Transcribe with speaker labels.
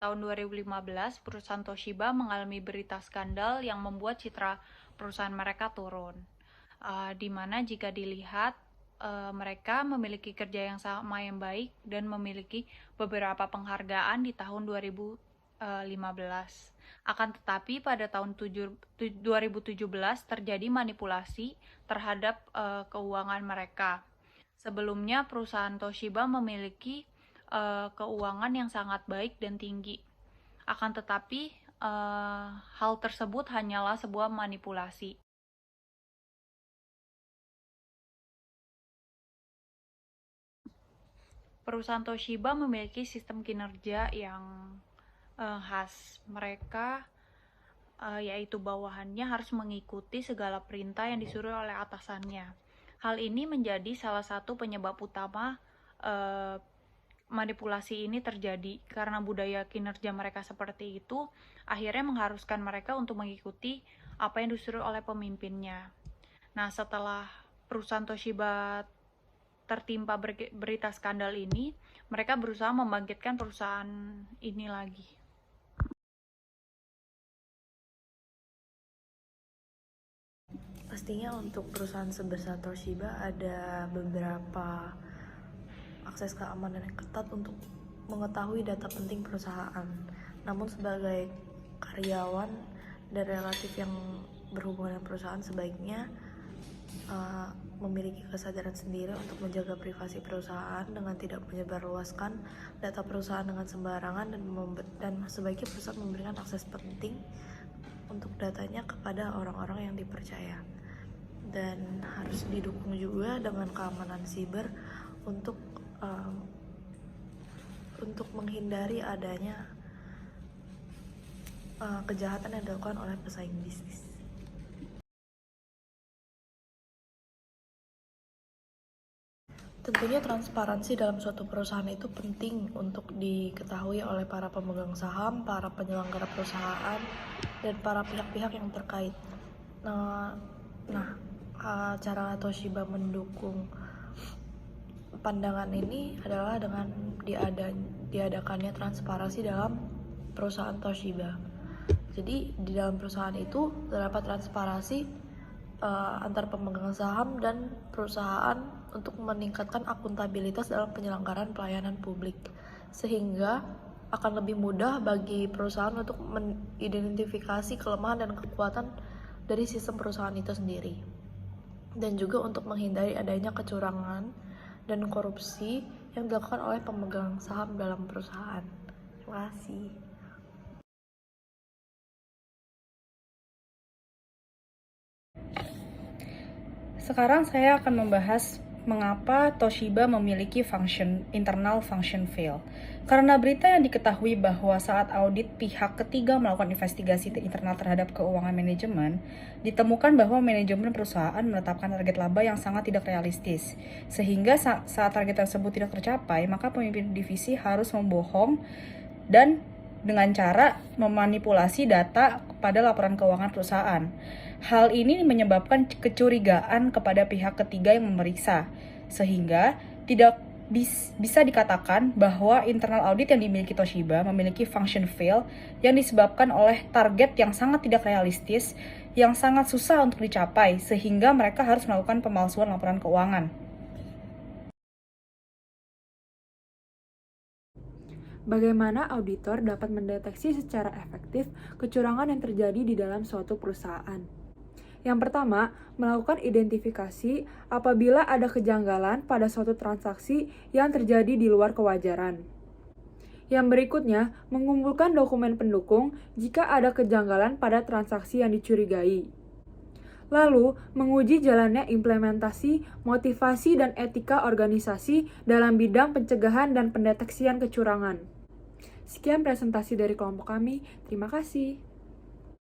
Speaker 1: tahun 2015, perusahaan Toshiba mengalami berita skandal yang membuat citra perusahaan mereka turun. Di mana jika dilihat, mereka memiliki kerja yang sama yang baik dan memiliki beberapa penghargaan di tahun 2015. Akan tetapi pada tahun 2017 terjadi manipulasi terhadap keuangan mereka. Sebelumnya perusahaan Toshiba memiliki keuangan yang sangat baik dan tinggi. Akan tetapi hal tersebut hanyalah sebuah manipulasi. Perusahaan Toshiba memiliki sistem kinerja yang khas. Mereka yaitu bawahannya harus mengikuti segala perintah yang disuruh oleh atasannya. Hal ini menjadi salah satu penyebab utama manipulasi ini terjadi karena budaya kinerja mereka seperti itu akhirnya mengharuskan mereka untuk mengikuti apa yang disuruh oleh pemimpinnya. Nah, setelah perusahaan Toshiba tertimpa berita skandal ini, mereka berusaha membangkitkan perusahaan ini lagi.
Speaker 2: Pastinya untuk perusahaan sebesar Toshiba ada beberapa akses keamanan yang ketat untuk mengetahui data penting perusahaan. Namun sebagai karyawan dan relatif yang berhubungan dengan perusahaan sebaiknya memiliki kesadaran sendiri untuk menjaga privasi perusahaan dengan tidak menyebarluaskan data perusahaan dengan sembarangan dan sebaiknya perusahaan memberikan akses penting untuk datanya kepada orang-orang yang dipercaya. Dan harus didukung juga dengan keamanan siber untuk menghindari adanya kejahatan yang dilakukan oleh pesaing bisnis. Tentunya transparansi dalam suatu perusahaan itu penting untuk diketahui oleh para pemegang saham, para penyelenggara perusahaan, dan para pihak-pihak yang terkait. Cara Toshiba mendukung pandangan ini adalah dengan diadakannya transparansi dalam perusahaan Toshiba. Jadi di dalam perusahaan itu terdapat transparansi antar pemegang saham dan perusahaan untuk meningkatkan akuntabilitas dalam penyelenggaraan pelayanan publik, sehingga akan lebih mudah bagi perusahaan untuk mengidentifikasi kelemahan dan kekuatan dari sistem perusahaan itu sendiri, dan juga untuk menghindari adanya kecurangan dan korupsi yang dilakukan oleh pemegang saham dalam perusahaan. Terima kasih.
Speaker 3: Sekarang saya akan membahas mengapa Toshiba memiliki internal function fail. Karena berita yang diketahui bahwa saat audit pihak ketiga melakukan investigasi internal terhadap keuangan manajemen, ditemukan bahwa manajemen perusahaan menetapkan target laba yang sangat tidak realistis. Sehingga saat target tersebut tidak tercapai, maka pemimpin divisi harus membohong dan dengan cara memanipulasi data pada laporan keuangan perusahaan. Hal ini menyebabkan kecurigaan kepada pihak ketiga yang memeriksa, sehingga tidak bisa dikatakan bahwa internal audit yang dimiliki Toshiba memiliki function fail yang disebabkan oleh target yang sangat tidak realistis, yang sangat susah untuk dicapai, sehingga mereka harus melakukan pemalsuan laporan keuangan.
Speaker 4: Bagaimana auditor dapat mendeteksi secara efektif kecurangan yang terjadi di dalam suatu perusahaan? Yang pertama, melakukan identifikasi apabila ada kejanggalan pada suatu transaksi yang terjadi di luar kewajaran. Yang berikutnya, mengumpulkan dokumen pendukung jika ada kejanggalan pada transaksi yang dicurigai. Lalu, menguji jalannya implementasi, motivasi, dan etika organisasi dalam bidang pencegahan dan pendeteksian kecurangan. Sekian presentasi dari kelompok kami. Terima kasih.